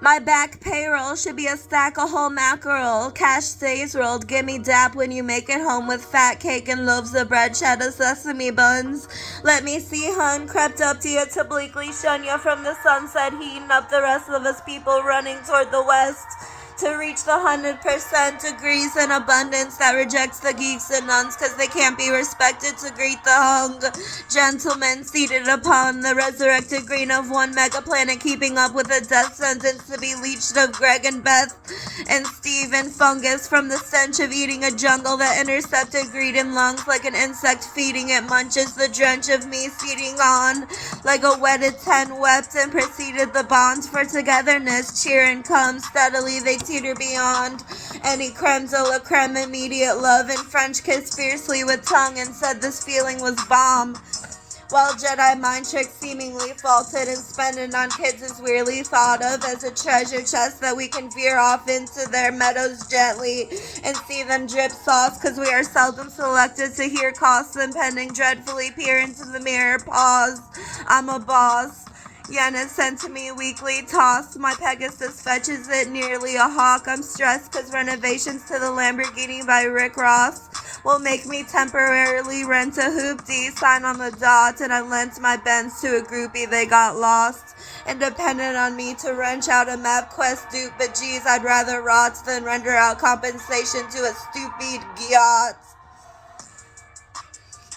My back payroll should be a stack of whole macarole. Cash stays rolled. Gimme dap when you make it home with fat cake and loaves of bread, chedda, sesame buns. Let me see, hun. Crept up to you to bleakly shun you from the sunset, heating up the rest of us people running toward the west. To reach the 100% degrees in abundance that rejects the geeks and nuns because they can't be respected, to greet the hung gentlemen seated upon the resurrected green of one megaplanet, keeping up with a death sentence to be leeched of Greg and Beth and Steve and fungus from the stench of eating a jungle that intercepted greed in lungs like an insect feeding it, munches the drench of me seeding on like a wedded 10 wept and preceded the bonds for togetherness, cheer and come steadily they teeter beyond any creme de la creme, immediate love and French kiss fiercely with tongue and said this feeling was bomb. While Jedi mind tricks seemingly faulted and spending on kids is weirdly thought of as a treasure chest that we can veer off into their meadows gently and see them drip sauce, cause we are seldom selected to hear costs impending dreadfully peer into the mirror, pause, I'm a boss. Yen is sent to me weekly toss. My Pegasus fetches it nearly a hawk. I'm stressed cause renovations to the Lamborghini by Rick Ross will make me temporarily rent a hoopty, sign on the dot, and I lent my Benz to a groupie, they got lost and depended on me to wrench out a map quest dupe, but geez, I'd rather rot than render out compensation to a stupid yacht.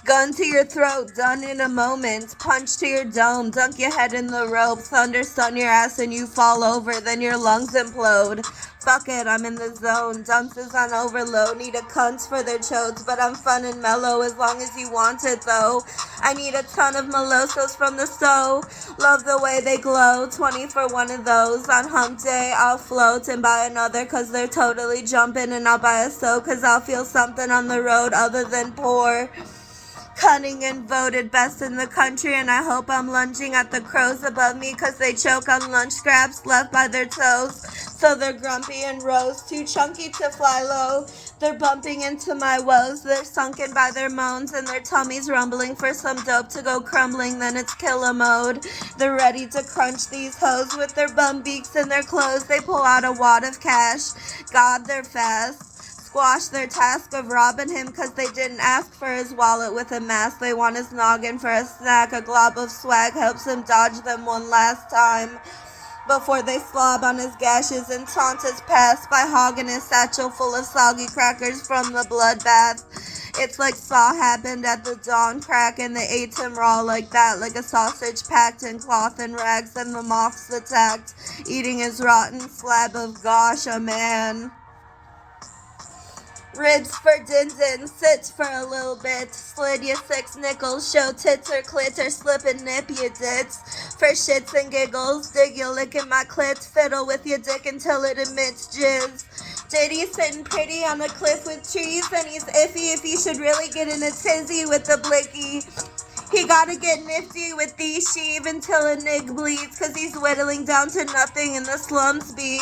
Gun to your throat, done in a moment. Punch to your dome, dunk your head in the rope. Thunder stun your ass and you fall over, then your lungs implode. Fuck it, I'm in the zone. Dunks is on overload. Need a cunt for their chodes, but I'm fun and mellow as long as you want it though. I need a ton of malosos from the stove. Love the way they glow. 20 for one of those. On hump day, I'll float and buy another cause they're totally jumping, and I'll buy a soak cause I'll feel something on the road other than poor. Cunning and voted best in the country, and I hope I'm lunging at the crows above me cause they choke on lunch scraps left by their toes, so they're grumpy and roast, too chunky to fly low. They're bumping into my woes, they're sunken by their moans and their tummies rumbling for some dope to go crumbling, then it's killer mode. They're ready to crunch these hoes with their bum beaks and their clothes. They pull out a wad of cash, God they're fast. Squash their task of robbing him cause they didn't ask for his wallet with a mask. They want his noggin for a snack. A glob of swag helps him dodge them one last time before they slob on his gashes and taunt his past by hogging his satchel full of soggy crackers from the bloodbath. It's like Saw happened at the dawn crack and they ate him raw like that, like a sausage packed in cloth and rags, and the moths attacked, eating his rotten slab of gosh, a man. Ribs for din-din, sit for a little bit, slid you 6 nickels, show tits or clit or slip and nip you dits. For shits and giggles, dig you licking my clit, fiddle with your dick until it emits jizz. Diddy's sitting pretty on a cliff with trees, and he's iffy if he should really get in a tizzy with the blicky. He gotta get nifty with these sheave until a nig bleeds, cause he's whittling down to nothing in the slums be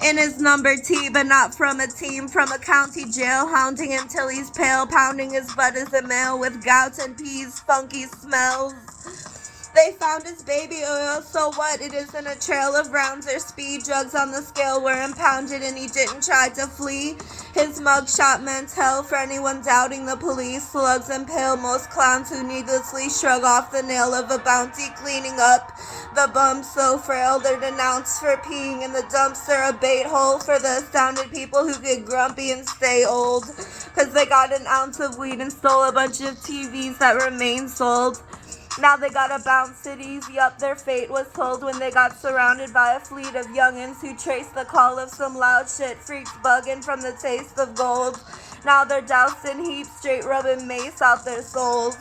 in his number T, but not from a team, from a county jail, hounding him till he's pale, pounding his butt as a male with gout and peas, funky smells. They found his baby oil, so what? It isn't a trail of rounds or speed. Drugs on the scale were impounded and he didn't try to flee. His mugshot meant hell for anyone doubting the police. Slugs impale most clowns who needlessly shrug off the nail of a bounty, cleaning up the bums so frail they're denounced for peeing in the dumpster, a bait hole for the astounded people who get grumpy and stay old. Cause they got an ounce of weed and stole a bunch of TVs that remain sold. Now they gotta bounce cities, yup, their fate was told when they got surrounded by a fleet of youngins who traced the call of some loud shit freaks bugging from the taste of gold. Now they're doused in heaps, straight rubbing mace out their souls.